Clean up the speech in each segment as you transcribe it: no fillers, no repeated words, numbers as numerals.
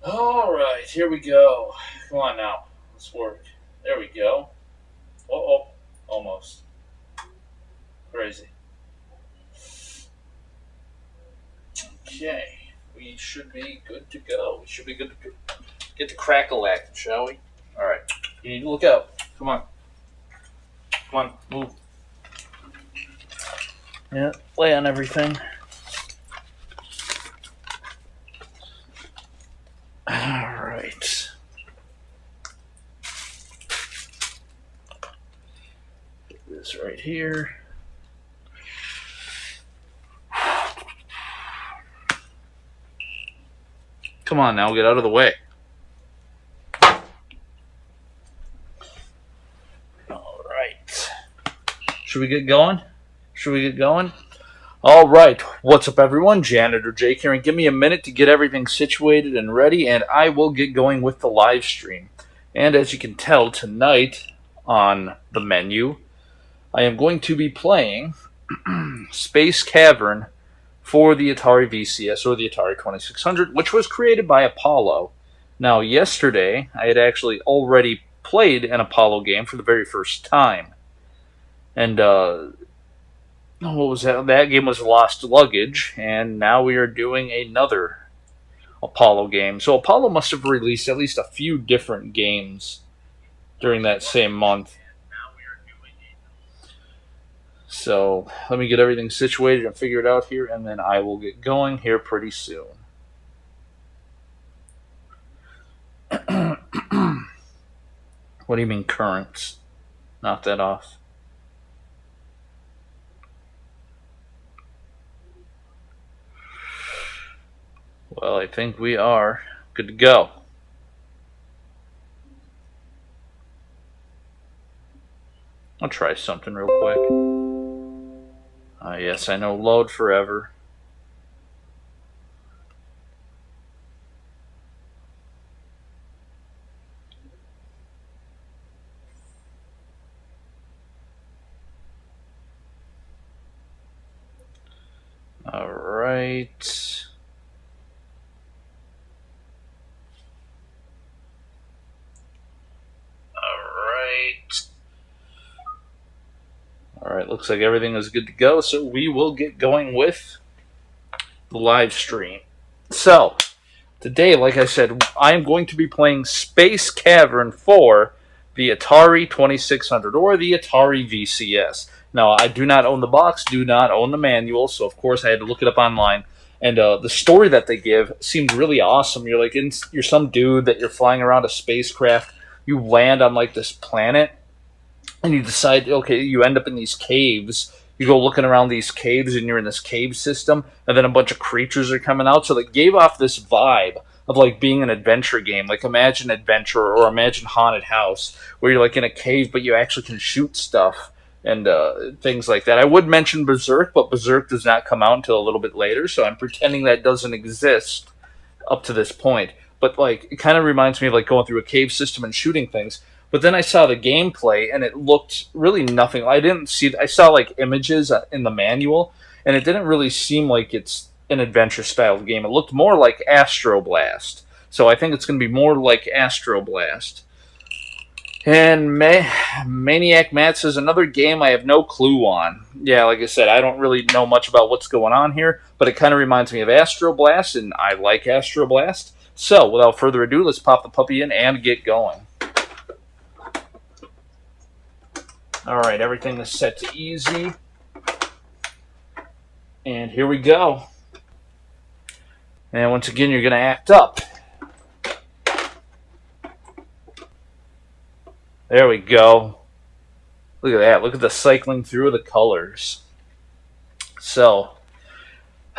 Alright, here we go. Come on now. Let's work. There we go. Oh, almost. Crazy. Okay. We should be good to go. We should be good to get the crackle acting, shall we? Alright. You need to look out. Come on. Come on, move. Yeah, lay on everything. Alright. Put this right here. Come on now, get out of the way. Alright. Should we get going? Alright, what's up everyone? Janitor Jake here, and give me a minute to get everything situated and ready, and I will get going with the live stream. And as you can tell, tonight on the menu, I am going to be playing Space Cavern for the Atari VCS, or the Atari 2600, which was created by Apollo. Now, yesterday, I had actually already played an Apollo game for the very first time. And, what was that? That game was Lost Luggage, and now we are doing another Apollo game. So Apollo must have released at least a few different games during that same month. So let me get everything situated and figure it out here, and then I will get going here pretty soon. What do you mean currents? Knock that off. Well, I think we are good to go. I'll try something real quick. Yes, I know, load forever. Alright. Alright, looks like everything is good to go, so we will get going with the live stream. So, today, like I said, I am going to be playing Space Cavern for the Atari 2600, or the Atari VCS. Now, I do not own the box, do not own the manual, so of course I had to look it up online. And the story that they give seemed really awesome. You're like, you're some dude that you're flying around a spacecraft. You land on like this planet, and you decide, okay, you end up in these caves. You go looking around these caves, and you're in this cave system, and then a bunch of creatures are coming out. So it gave off this vibe of like being an adventure game. Like imagine Adventure or imagine Haunted House, where you're like in a cave, but you actually can shoot stuff and things like that. I would mention Berserk, but Berserk does not come out until a little bit later, so I'm pretending that doesn't exist up to this point. But like, it kind of reminds me of like going through a cave system and shooting things. But then I saw the gameplay, and it looked really nothing. I saw like images in the manual, and it didn't really seem like it's an adventure style game. It looked more like Astro Blast. So I think it's going to be more like Astro Blast. And Maniac Matt says, another game I have no clue on. Yeah, like I said, I don't really know much about what's going on here, but it kind of reminds me of Astro Blast, and I like Astro Blast. So, without further ado, let's pop the puppy in and get going. Alright, everything is set to easy. And here we go. And once again, you're going to act up. There we go. Look at that. Look at the cycling through the colors. So,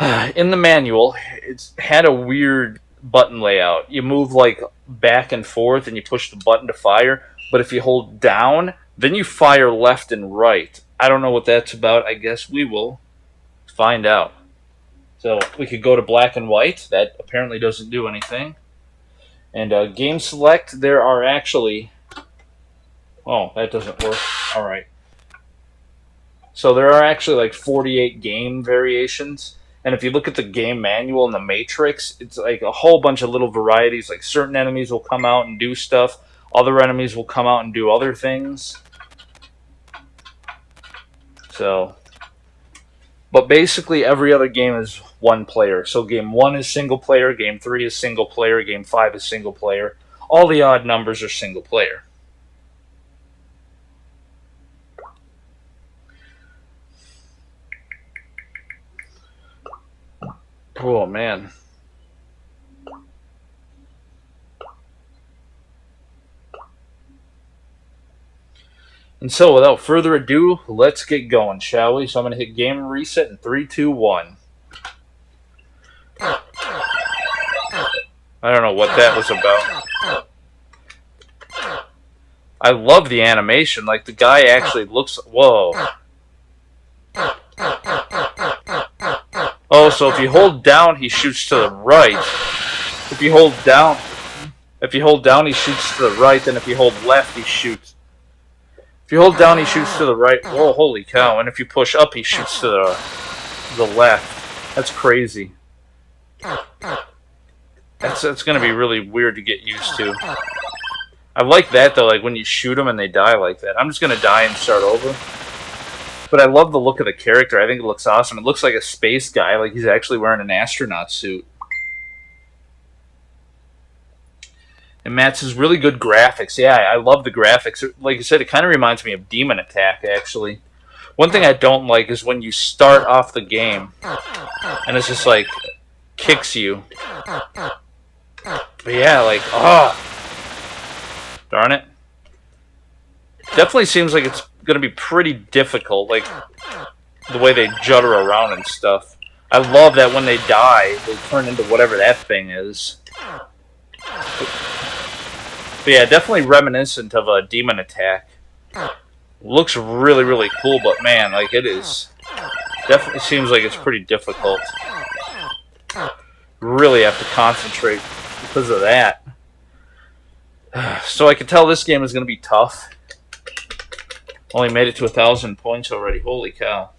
in the manual, it's had a weird button layout. You move like back and forth and you push the button to fire, but if you hold down, then you fire left and right. I don't know what that's about. I guess we will find out. So we could go to black and white. That apparently doesn't do anything. And game select, there are actually... Oh, that doesn't work. Alright. So there are actually like 48 game variations. And if you look at the game manual in the Matrix, it's like a whole bunch of little varieties. Like certain enemies will come out and do stuff. Other enemies will come out and do other things. So, but basically every other game is one player. So game 1 is single player, game 3 is single player, game 5 is single player. All the odd numbers are single player. Oh, man. And so, without further ado, let's get going, shall we? So I'm going to hit game reset in 3, 2, 1. I don't know what that was about. I love the animation. Like, the guy actually looks... Whoa. Oh, so if you hold down, he shoots to the right. If you hold down, he shoots to the right. Then if you hold left, he shoots. If you hold down, he shoots to the right. Whoa, holy cow! And if you push up, he shoots to the left. That's crazy. That's gonna be really weird to get used to. I like that though. Like when you shoot them and they die like that. I'm just gonna die and start over. But I love the look of the character. I think it looks awesome. It looks like a space guy, like he's actually wearing an astronaut suit. And Matt says, really good graphics. Yeah, I love the graphics. Like I said, it kind of reminds me of Demon Attack, actually. One thing I don't like is when you start off the game, and it's just like, kicks you. But yeah, like, darn it. Definitely seems like it's going to be pretty difficult, like the way they judder around and stuff. I love that when they die, they turn into whatever that thing is. But yeah, definitely reminiscent of a Demon Attack. Looks really, really cool, but man, like it is. Definitely seems like it's pretty difficult. Really have to concentrate because of that. So I can tell this game is going to be tough. Only made it to 1,000 points already. Holy cow.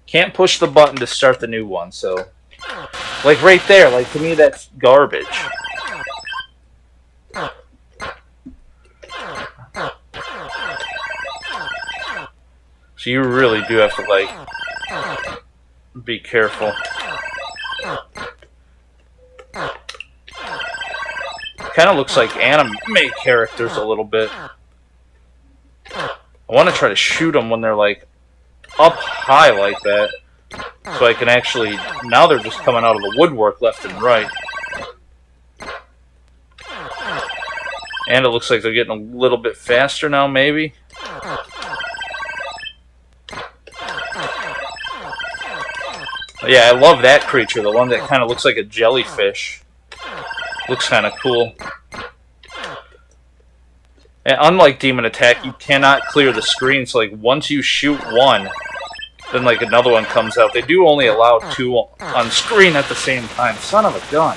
Can't push the button to start the new one, so... Like right there, like to me that's garbage. So you really do have to, like, be careful. Kind of looks like anime characters a little bit. I want to try to shoot them when they're, like, up high like that. So I can actually... Now they're just coming out of the woodwork left and right. And it looks like they're getting a little bit faster now, maybe. Yeah, I love that creature. The one that kind of looks like a jellyfish. Looks kind of cool. And unlike Demon Attack, you cannot clear the screen. So, like, once you shoot one, then, like, another one comes out. They do only allow 2 on screen at the same time. Son of a gun.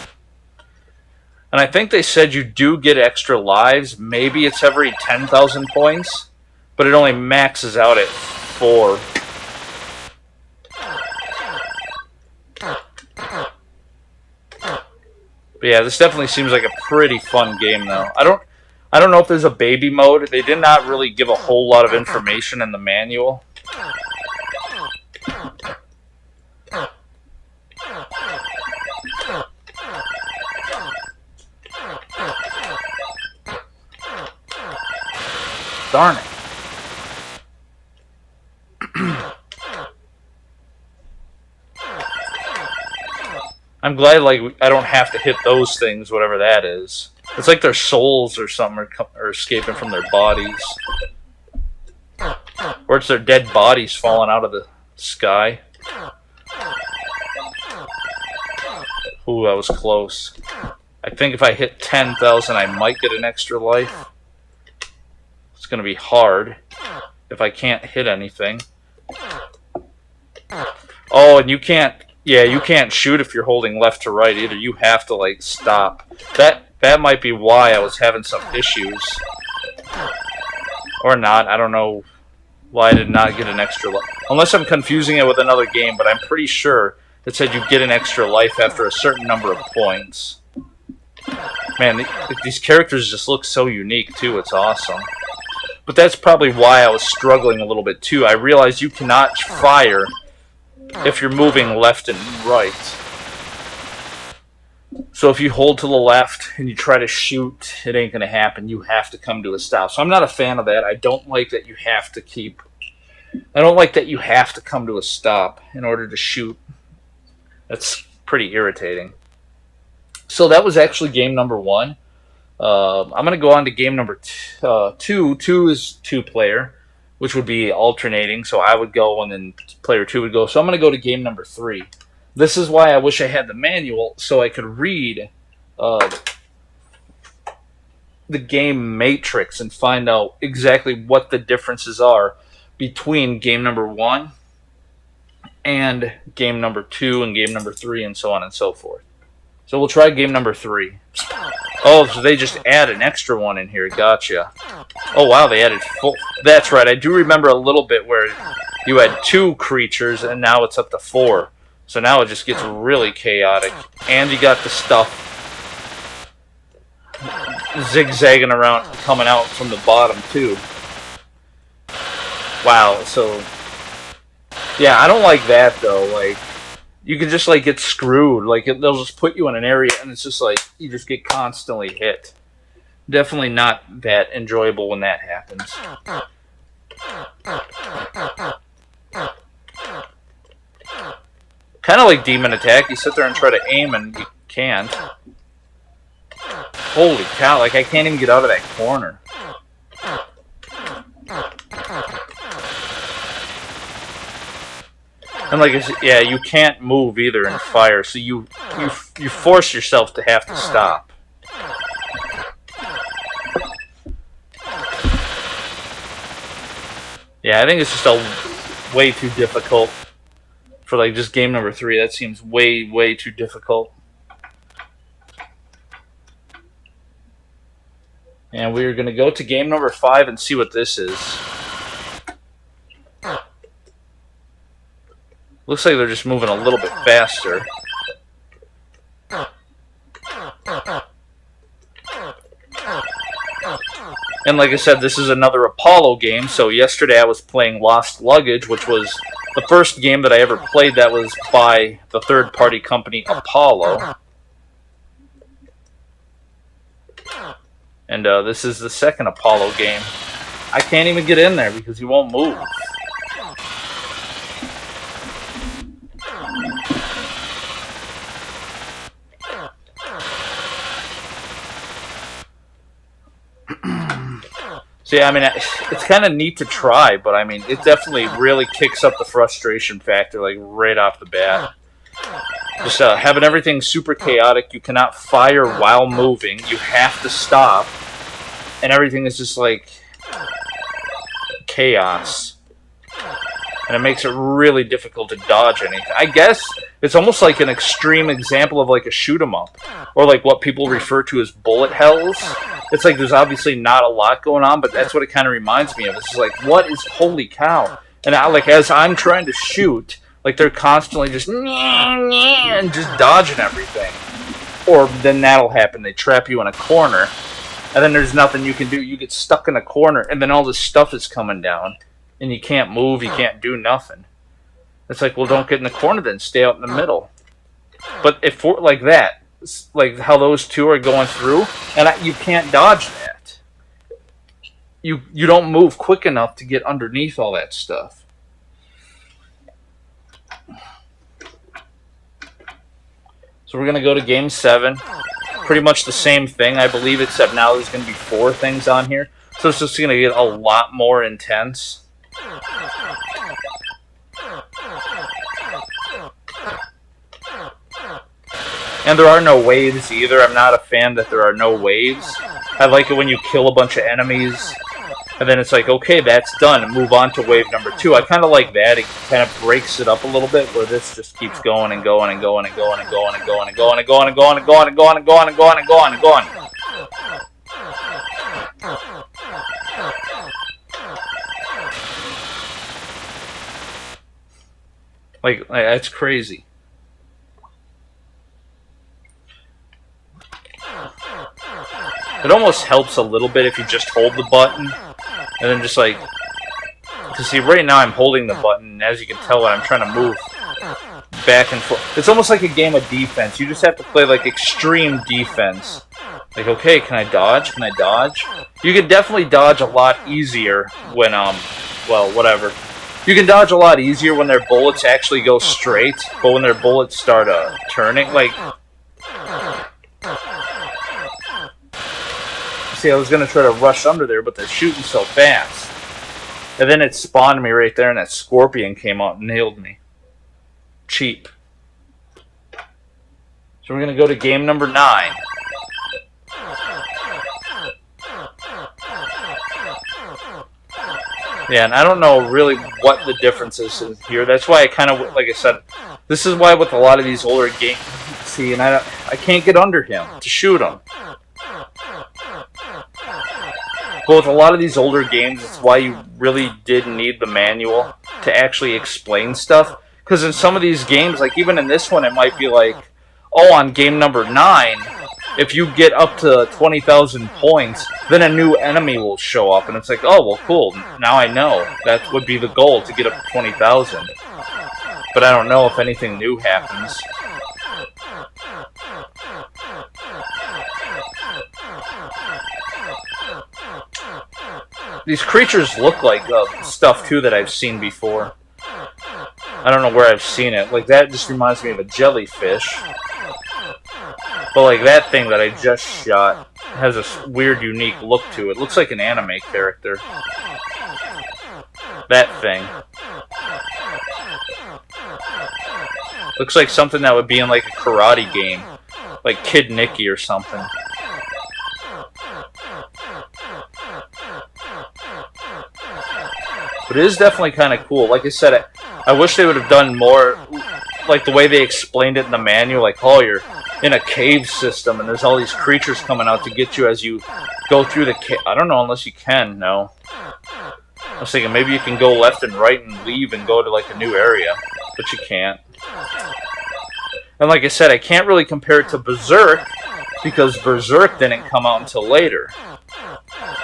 And I think they said you do get extra lives. Maybe it's every 10,000 points. But it only maxes out at 4. But yeah, this definitely seems like a pretty fun game, though. I don't know if there's a baby mode. They did not really give a whole lot of information in the manual. Darn it. I'm glad, like, I don't have to hit those things, whatever that is. It's like their souls or something are escaping from their bodies. Or it's their dead bodies falling out of the sky. Ooh, that was close. I think if I hit 10,000, I might get an extra life. It's going to be hard if I can't hit anything. Oh, and you can't... Yeah, you can't shoot if you're holding left to right either. You have to, like, stop. That might be why I was having some issues. Or not, I don't know. Why I did not get an extra life. Unless I'm confusing it with another game, but I'm pretty sure it said you get an extra life after a certain number of points. Man, these characters just look so unique, too. It's awesome. But that's probably why I was struggling a little bit, too. I realized you cannot fire if you're moving left and right. So if you hold to the left and you try to shoot, it ain't going to happen. You have to come to a stop. So I'm not a fan of that. I don't like that you have to keep... I don't like that you have to come to a stop in order to shoot. That's pretty irritating. So that was actually game number 1. I'm going to go on to game number 2. 2 is 2-player, which would be alternating. So I would go and then player 2 would go. So I'm going to go to game number 3. This is why I wish I had the manual so I could read the game matrix and find out exactly what the differences are between game number 1 and game number 2 and game number 3 and so on and so forth. So we'll try game number 3. Oh, so they just add an extra one in here. Gotcha. Oh, wow, they added 4. That's right. I do remember a little bit where you had 2 creatures and now it's up to 4. So now it just gets really chaotic. And you got the stuff zigzagging around, coming out from the bottom, too. Wow, so... yeah, I don't like that, though. Like, you can just, like, get screwed. Like, they'll just put you in an area, and it's just like, you just get constantly hit. Definitely not that enjoyable when that happens. Kind of like Demon Attack. You sit there and try to aim, and you can't. Holy cow, like, I can't even get out of that corner. And like I said, yeah, you can't move either in fire, so you force yourself to have to stop. Yeah, I think it's just way too difficult for like just game number 3. That seems way too difficult. And we're going to go to game number 5 and see what this is. Looks like they're just moving a little bit faster. And like I said, this is another Apollo game. So yesterday I was playing Lost Luggage, which was the first game that I ever played that was by the third-party company Apollo. And this is the second Apollo game. I can't even get in there because he won't move. So yeah, I mean, it's kind of neat to try, but I mean, it definitely really kicks up the frustration factor, like, right off the bat. Just having everything super chaotic, you cannot fire while moving, you have to stop, and everything is just, like, chaos. And it makes it really difficult to dodge anything. I guess it's almost like an extreme example of, like, a shoot-'em-up, or, like, what people refer to as bullet hells. It's like there's obviously not a lot going on, but that's what it kind of reminds me of. It's like, what is, holy cow? And like, as I'm trying to shoot, like, they're constantly just and just dodging everything. Or then that'll happen. They trap you in a corner, and then there's nothing you can do. You get stuck in a corner, and then all this stuff is coming down, and you can't move, you can't do nothing. It's like, well, don't get in the corner then. Stay out in the middle. But if we're like that, like how those two are going through, and you can't dodge that. You don't move quick enough to get underneath all that stuff. So we're going to go to game 7. Pretty much the same thing, I believe, except now there's going to be 4 things on here. So it's just going to get a lot more intense. And there are no waves either. I'm not a fan that there are no waves. I like it when you kill a bunch of enemies, and then it's like, okay, that's done, and move on to wave number 2. I kind of like that. It kind of breaks it up a little bit, where this just keeps going and going and going and going and going and going and going and going and going and going and going and going and going and going and going. Like that's crazy. It almost helps a little bit if you just hold the button and then just like, because see, right now I'm holding the button, and as you can tell, I'm trying to move back and forth. It's almost like a game of defense. You just have to play like extreme defense. Like, okay, can I dodge? Can I dodge? You can definitely dodge a lot easier when, well, whatever. You can dodge a lot easier when their bullets actually go straight, but when their bullets start turning, like... See, I was going to try to rush under there, but they're shooting so fast. And then it spawned me right there, and that scorpion came out and nailed me. Cheap. So we're going to go to game number 9. Yeah, and I don't know really what the difference is here. That's why I kind of, like I said, this is why with a lot of these older games, see, and I can't get under him to shoot him. But with a lot of these older games, it's why you really did need the manual to actually explain stuff. Because in some of these games, like even in this one, it might be like, oh, on game number 9, if you get up to 20,000 points, then a new enemy will show up. And it's like, oh, well, cool. Now I know. That would be the goal, to get up to 20,000. But I don't know if anything new happens. These creatures look like stuff, too, that I've seen before. I don't know where I've seen it. Like, that just reminds me of a jellyfish. But, like, that thing that I just shot has a weird, unique look to it. Looks like an anime character. That thing. Looks like something that would be in, like, a karate game. Like Kid Nicky or something. But it is definitely kind of cool. Like I said, I wish they would have done more, like the way they explained it in the manual. Like, oh, you're in a cave system, and there's all these creatures coming out to get you as you go through the cave. I don't know, unless you can, no. I was thinking maybe you can go left and right and leave and go to, like, a new area. But you can't. And like I said, I can't really compare it to Berserk, because Berserk didn't come out until later.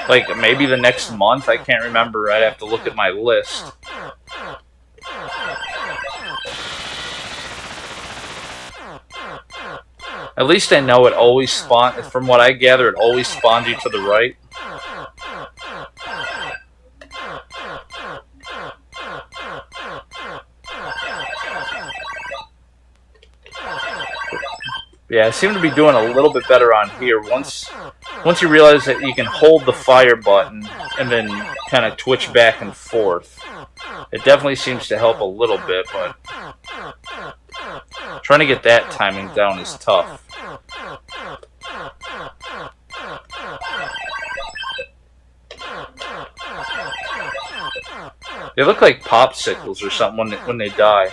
Like, maybe the next month, I can't remember. I'd have to look at my list. At least I know it always spawns, from what I gather, it always spawns you to the right. Yeah, I seem to be doing a little bit better on here. Once you realize that you can hold the fire button and then kind of twitch back and forth, it definitely seems to help a little bit, but trying to get that timing down is tough. They look like popsicles or something when they die.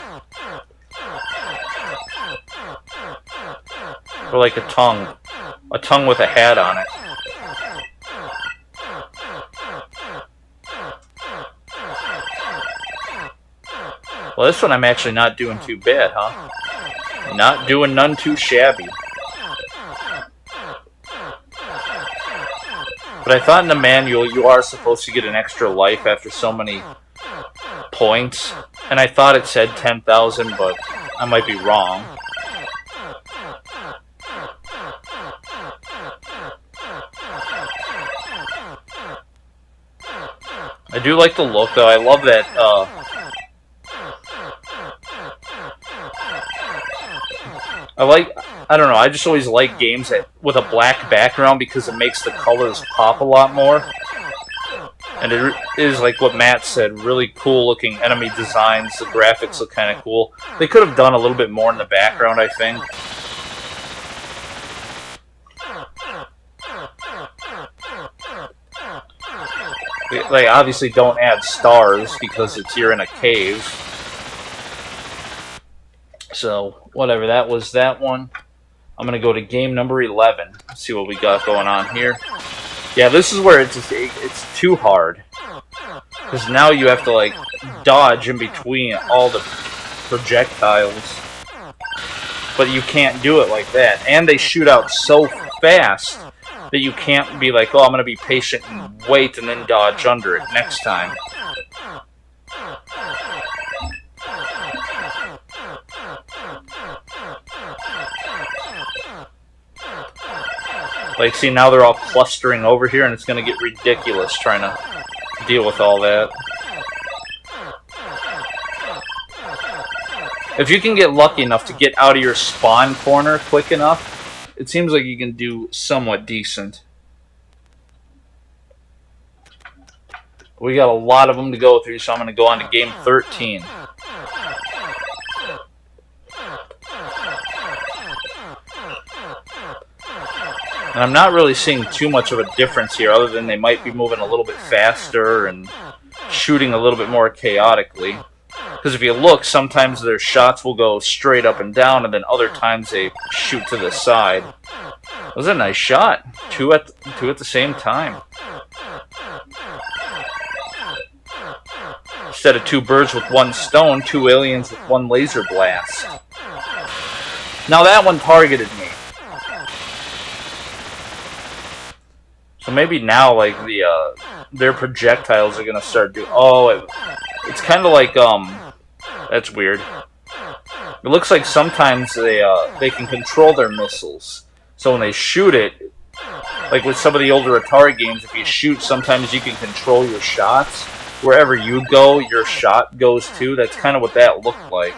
Or like a tongue. A tongue with a hat on it. Well, this one I'm actually not doing too bad, huh? Not doing none too shabby. But I thought in the manual you are supposed to get an extra life after so many points. And I thought it said 10,000, but I might be wrong. I do like the look, though. I love that, I don't know, I just always like games with a black background because it makes the colors pop a lot more. And it is, like what Matt said, really cool looking enemy designs. The graphics look kind of cool. They could have done a little bit more in the background, I think. They obviously don't add stars because you're in a cave. So, whatever, that was that one. I'm going to go to game number 11. Let's see what we got going on here. Yeah, this is where it's too hard. Because now you have to, like, dodge in between all the projectiles. But you can't do it like that. And they shoot out so fast that you can't be like, oh, I'm going to be patient and wait and then dodge under it next time. Like, see, now they're all clustering over here, and it's going to get ridiculous trying to deal with all that. If you can get lucky enough to get out of your spawn corner quick enough, it seems like you can do somewhat decent. We got a lot of them to go through, so I'm going to go on to game 13. And I'm not really seeing too much of a difference here, other than they might be moving a little bit faster and shooting a little bit more chaotically. Because if you look, sometimes their shots will go straight up and down, and then other times they shoot to the side. That was a nice shot. Two at the same time. Instead of two birds with one stone, two aliens with one laser blast. Now that one targeted me. So maybe now, like, their projectiles are gonna start doing. Oh, it's kind of like that's weird. It looks like sometimes they can control their missiles. So when they shoot it, like with some of the older Atari games, if you shoot, sometimes you can control your shots. Wherever you go, your shot goes to. That's kind of what that looked like.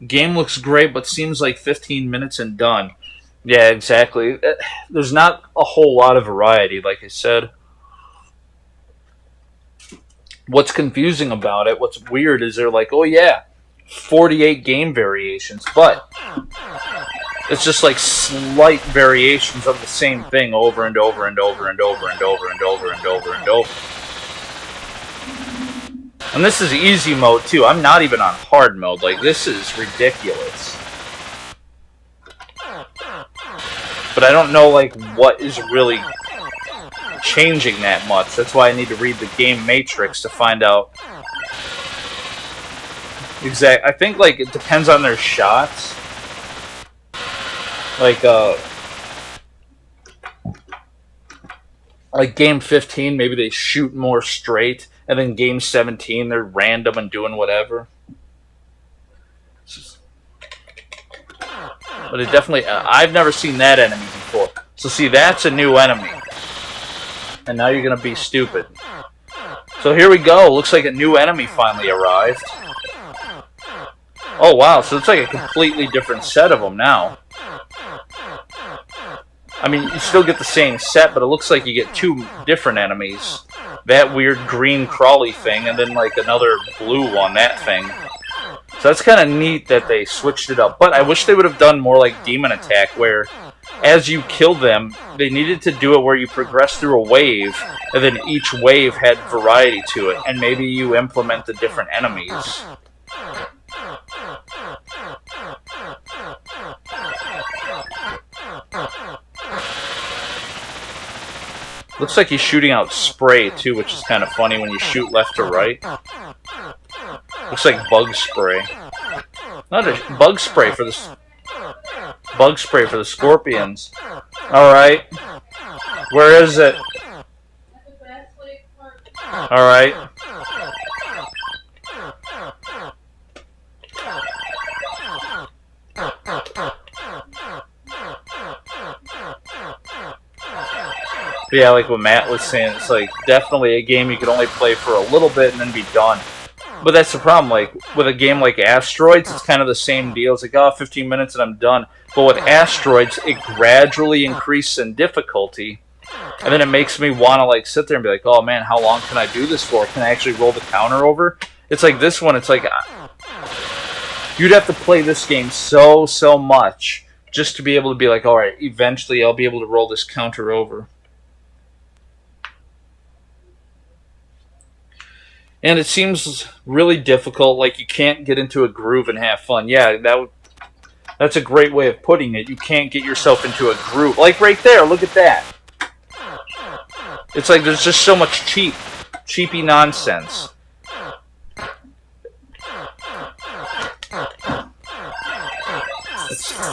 Game looks great, but seems like 15 minutes and done. Yeah, exactly. There's not a whole lot of variety, like I said. What's confusing about it, what's weird, is they're like, oh yeah, 48 game variations, but it's just like slight variations of the same thing over and over and over and over and over and over and over and over. And this is easy mode too. I'm not even on hard mode. Like, this is ridiculous. But I don't know, like, what is really changing that much. That's why I need to read the game matrix to find out. I think, like, it depends on their shots. Like game 15, maybe they shoot more straight. And then game 17, they're random and doing whatever. But it definitely... I've never seen that enemy before. So see, that's a new enemy. And now you're going to be stupid. So here we go. Looks like a new enemy finally arrived. Oh, wow. So it's like a completely different set of them now. I mean, you still get the same set, but it looks like you get two different enemies. That weird green crawly thing, and then like another blue one, that thing. So that's kind of neat that they switched it up. But I wish they would have done more like Demon Attack, where as you kill them, they needed to do it where you progress through a wave, and then each wave had variety to it, and maybe you implement the different enemies. Looks like he's shooting out spray too, which is kind of funny when you shoot left to right. Looks like bug spray. Not a bug spray for the scorpions. All right, where is it? All right. But yeah, like what Matt was saying, it's like definitely a game you could only play for a little bit and then be done. But that's the problem, like with a game like Asteroids, it's kind of the same deal. It's like, oh, 15 minutes and I'm done. But with Asteroids, it gradually increases in difficulty. And then it makes me want to like sit there and be like, oh man, how long can I do this for? Can I actually roll the counter over? It's like this one, it's like, you'd have to play this game so much just to be able to be like, alright, eventually I'll be able to roll this counter over. And it seems really difficult, like you can't get into a groove and have fun. Yeah, that's a great way of putting it. You can't get yourself into a groove. Like right there, look at that. It's like there's just so much cheapy nonsense.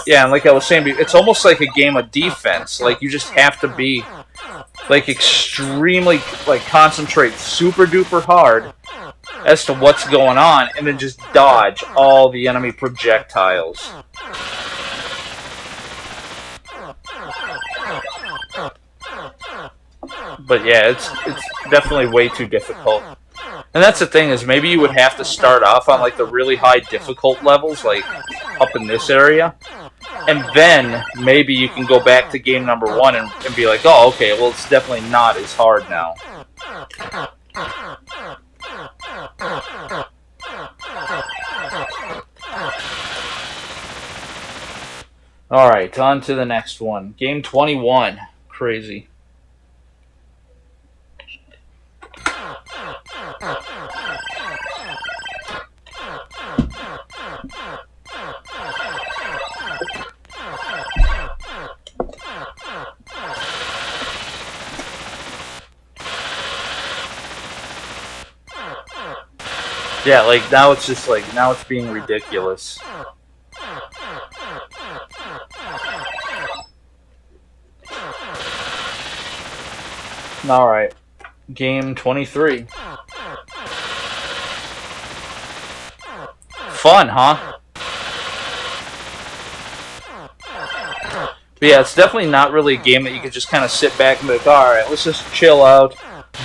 Yeah, and like I was saying, it's almost like a game of defense. Like you just have to be like extremely like concentrate super duper hard as to what's going on, and then just dodge all the enemy projectiles. But yeah, it's definitely way too difficult. And that's the thing, is maybe you would have to start off on like the really high difficult levels, like up in this area. And then maybe you can go back to game number 1 and be like, oh, okay, well, it's definitely not as hard now. Alright, on to the next one. Game 21. Crazy. Yeah, like now it's just like, now it's being ridiculous. Alright, game 23. Fun, huh? But yeah, it's definitely not really a game that you could just kind of sit back and be like, alright, let's just chill out,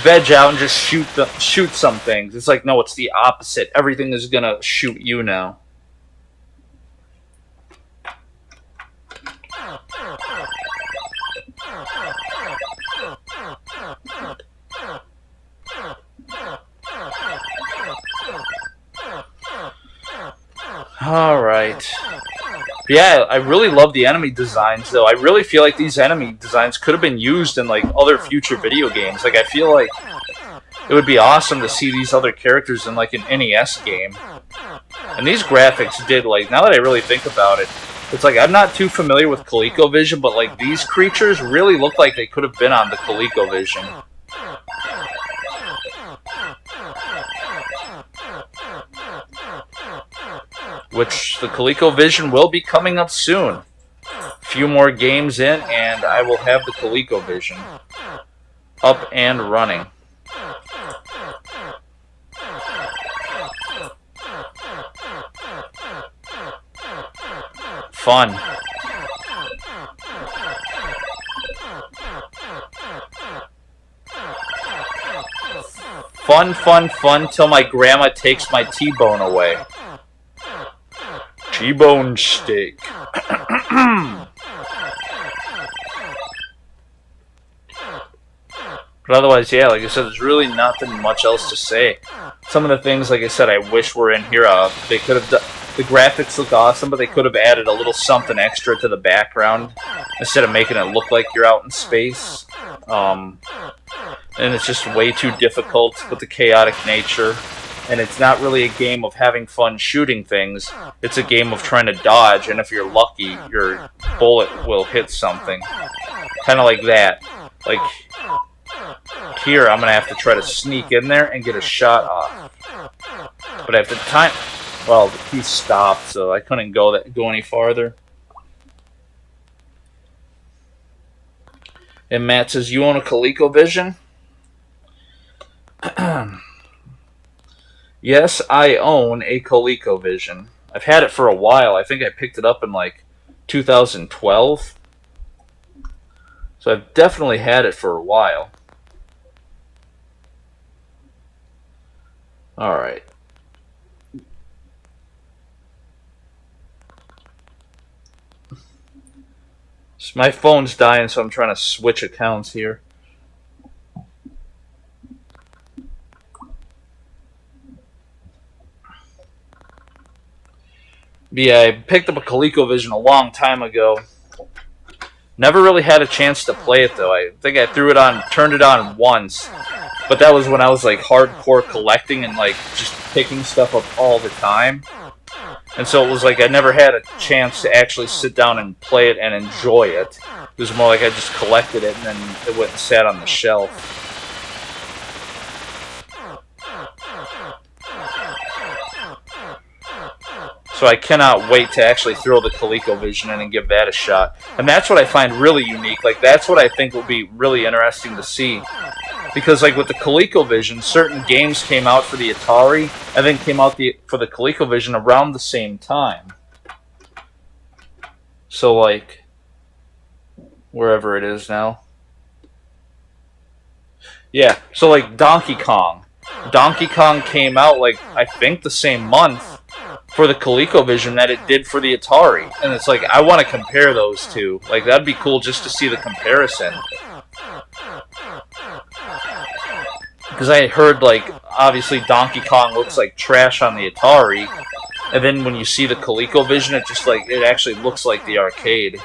veg out, and just shoot some things. It's like, no, it's the opposite. Everything is gonna shoot you now. Alright. Yeah, I really love the enemy designs, though. I really feel like these enemy designs could have been used in, like, other future video games. Like, I feel like it would be awesome to see these other characters in, like, an NES game. And these graphics did, like, now that I really think about it, it's like, I'm not too familiar with ColecoVision, but, like, these creatures really look like they could have been on the ColecoVision. Which the ColecoVision will be coming up soon. A few more games in, and I will have the ColecoVision up and running. Fun. Fun, fun, fun, till my grandma takes my T-bone away. T-bone steak. But otherwise, yeah, like I said, there's really nothing much else to say. Some of the things, like I said, I wish were in here. They could have done, the graphics look awesome, but they could have added a little something extra to the background instead of making it look like you're out in space. And it's just way too difficult with the chaotic nature. And it's not really a game of having fun shooting things. It's a game of trying to dodge, and if you're lucky, your bullet will hit something. Kind of like that. Like, here, I'm going to have to try to sneak in there and get a shot off. But at the time, well, he stopped, so I couldn't go any farther. And Matt says, you own a ColecoVision? Yes, I own a ColecoVision. I've had it for a while. I think I picked it up in like 2012. So I've definitely had it for a while. Alright. So my phone's dying, so I'm trying to switch accounts here. Yeah, I picked up a ColecoVision a long time ago. Never really had a chance to play it, though. I think I turned it on once. But that was when I was like hardcore collecting and like just picking stuff up all the time. And so it was like I never had a chance to actually sit down and play it and enjoy it. It was more like I just collected it and then it went and sat on the shelf. So I cannot wait to actually throw the ColecoVision in and give that a shot. And that's what I find really unique. Like, that's what I think will be really interesting to see. Because, like, with the ColecoVision, certain games came out for the Atari and then came out for the ColecoVision around the same time. So, like, wherever it is now. Yeah, so, like, Donkey Kong. Donkey Kong came out, like, I think the same month for the ColecoVision that it did for the Atari. And it's like, I want to compare those two. Like, that'd be cool just to see the comparison. Because I heard, like, obviously Donkey Kong looks like trash on the Atari. And then when you see the ColecoVision, it just, like, it actually looks like the arcade.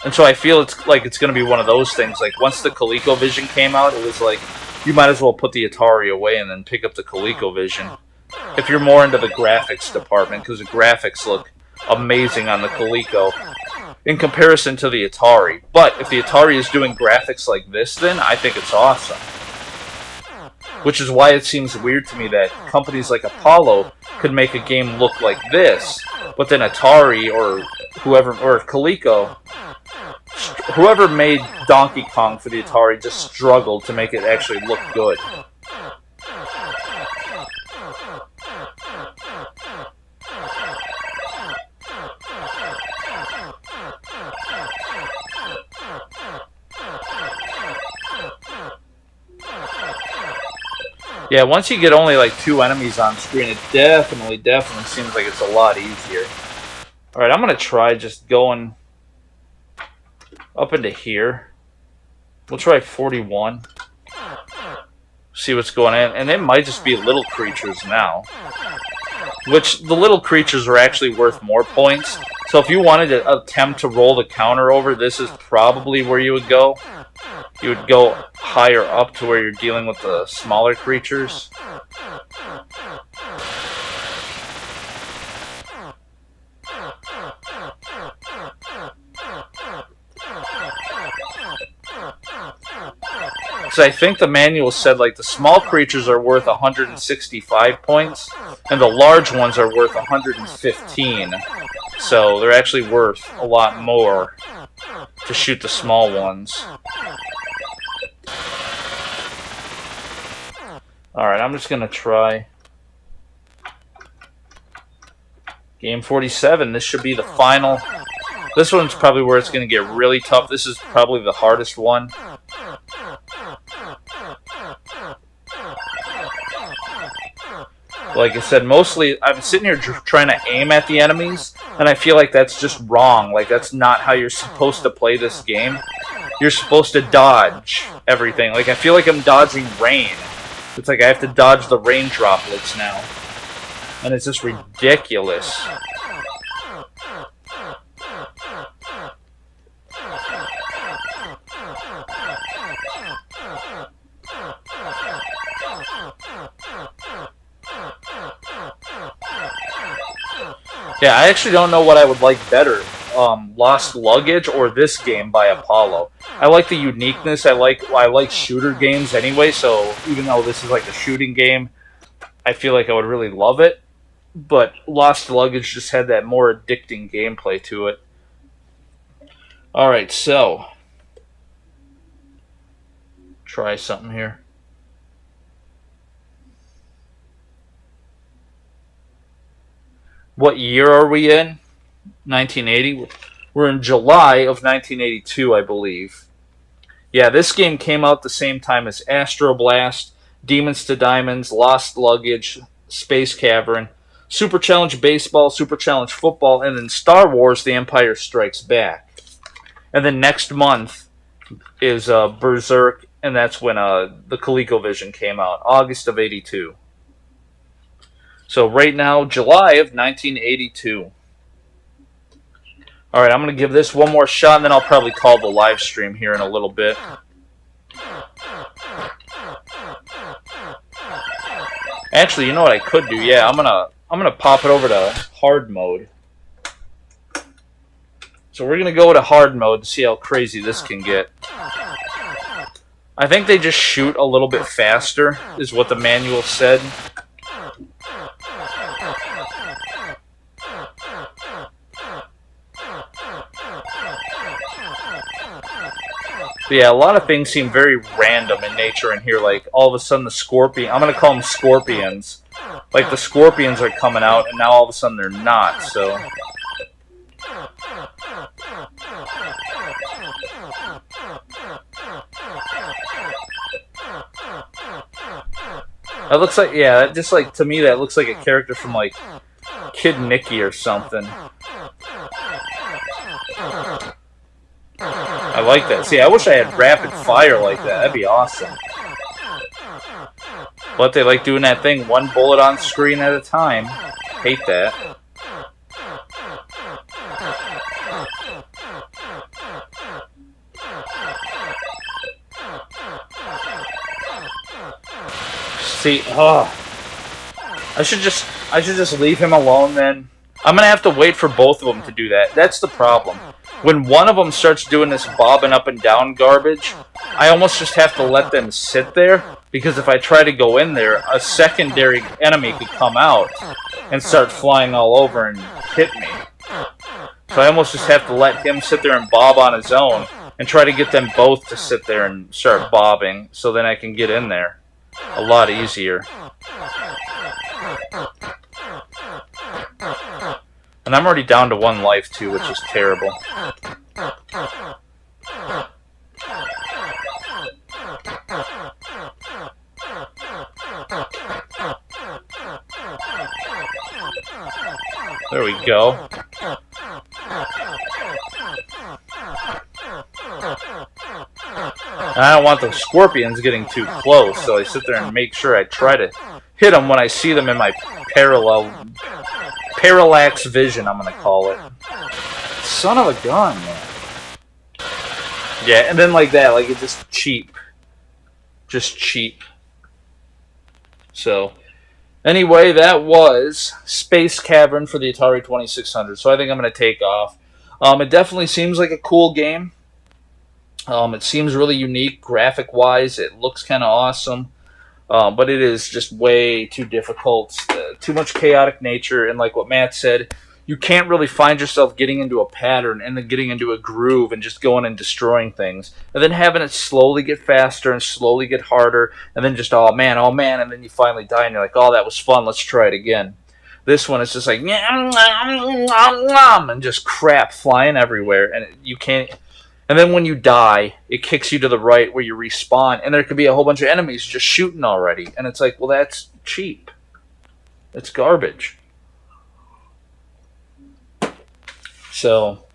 And so I feel it's like it's going to be one of those things. Like, once the ColecoVision came out, it was like, you might as well put the Atari away and then pick up the ColecoVision. If you're more into the graphics department, because the graphics look amazing on the Coleco in comparison to the Atari. But if the Atari is doing graphics like this, then I think it's awesome. Which is why it seems weird to me that companies like Apollo could make a game look like this, but then Atari or whoever, or Coleco, whoever made Donkey Kong for the Atari just struggled to make it actually look good. Yeah, once you get only like 2 enemies on screen, it definitely seems like it's a lot easier. Alright, I'm going to try just going up into here. We'll try 41. See what's going on. And it might just be little creatures now. Which, the little creatures are actually worth more points. So if you wanted to attempt to roll the counter over, this is probably where you would go. You would go higher up to where you're dealing with the smaller creatures. Because I think the manual said like the small creatures are worth 165 points, and the large ones are worth 115. So they're actually worth a lot more to shoot the small ones. Alright, I'm just going to try Game 47. This should be the final. This one's probably where it's going to get really tough. This is probably the hardest one. Like I said, mostly I'm sitting here trying to aim at the enemies, and I feel like that's just wrong. Like, that's not how you're supposed to play this game. You're supposed to dodge everything. Like, I feel like I'm dodging rain. It's like I have to dodge the rain droplets now. And it's just ridiculous. Yeah, I actually don't know what I would like better, Lost Luggage or this game by Apollo. I like the uniqueness. I like shooter games anyway, so even though this is like a shooting game, I feel like I would really love it. But Lost Luggage just had that more addicting gameplay to it. Alright, so try something here. What year are we in? 1980? We're in July of 1982, I believe. Yeah, this game came out the same time as Astro Blast, Demons to Diamonds, Lost Luggage, Space Cavern, Super Challenge Baseball, Super Challenge Football, and then Star Wars The Empire Strikes Back. And then next month is Berserk, and that's when the ColecoVision came out, August of 82. So right now, July of 1982. Alright, I'm going to give this one more shot, and then I'll probably call the live stream here in a little bit. Actually, you know what I could do? Yeah, I'm gonna pop it over to hard mode. So we're gonna go to hard mode to see how crazy this can get. I think they just shoot a little bit faster, is what the manual said. But yeah, a lot of things seem very random in nature in here. Like, all of a sudden the scorpion... I'm going to call them scorpions. Like, the scorpions are coming out, and now all of a sudden they're not, so... That looks like... Yeah, that just, like, to me, that looks like a character from, like, Kid Mickey or something. I like that. See, I wish I had rapid fire like that. That'd be awesome. But they like doing that thing, one bullet on screen at a time. Hate that. See, I should just leave him alone then. I'm gonna have to wait for both of them to do that. That's the problem. When one of them starts doing this bobbing up and down garbage, I almost just have to let them sit there, because if I try to go in there, a secondary enemy could come out and start flying all over and hit me. So I almost just have to let him sit there and bob on his own and try to get them both to sit there and start bobbing, so then I can get in there a lot easier. And I'm already down to 1 life, too, which is terrible. There we go. I don't want the scorpions getting too close, so I sit there and make sure I try to hit them when I see them in my parallax vision, I'm going to call it. Son of a gun, man. Yeah, and then like that, like it's just cheap. Just cheap. So, anyway, that was Space Cavern for the Atari 2600. So I think I'm going to take off. It definitely seems like a cool game. It seems really unique graphic-wise. It looks kind of awesome. But it is just way too difficult. Too much chaotic nature. And like what Matt said, you can't really find yourself getting into a pattern and then getting into a groove and just going and destroying things. And then having it slowly get faster and slowly get harder. And then just, oh man. And then you finally die and you're like, oh, that was fun. Let's try it again. This one is just like, and just crap flying everywhere. And you can't... And then when you die, it kicks you to the right where you respawn, and there could be a whole bunch of enemies just shooting already. And it's like, well, that's cheap. It's garbage. So,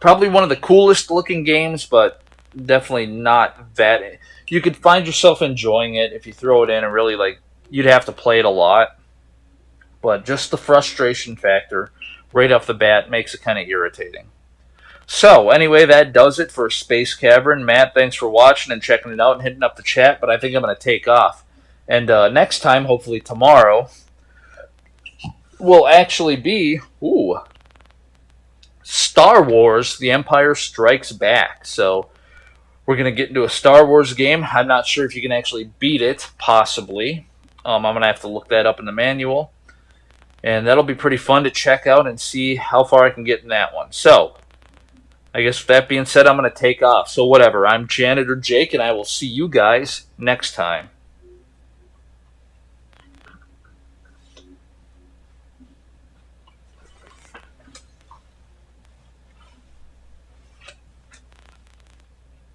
probably one of the coolest looking games, but definitely not that. You could find yourself enjoying it if you throw it in and really, like, you'd have to play it a lot. But just the frustration factor right off the bat makes it kind of irritating. So, anyway, that does it for Space Cavern. Matt, thanks for watching and checking it out and hitting up the chat, but I think I'm going to take off. And next time, hopefully tomorrow, will actually be Star Wars The Empire Strikes Back. So, we're going to get into a Star Wars game. I'm not sure if you can actually beat it, possibly. I'm going to have to look that up in the manual. And that'll be pretty fun to check out and see how far I can get in that one. So, I guess with that being said, I'm going to take off. So whatever, I'm Janitor Jake, and I will see you guys next time.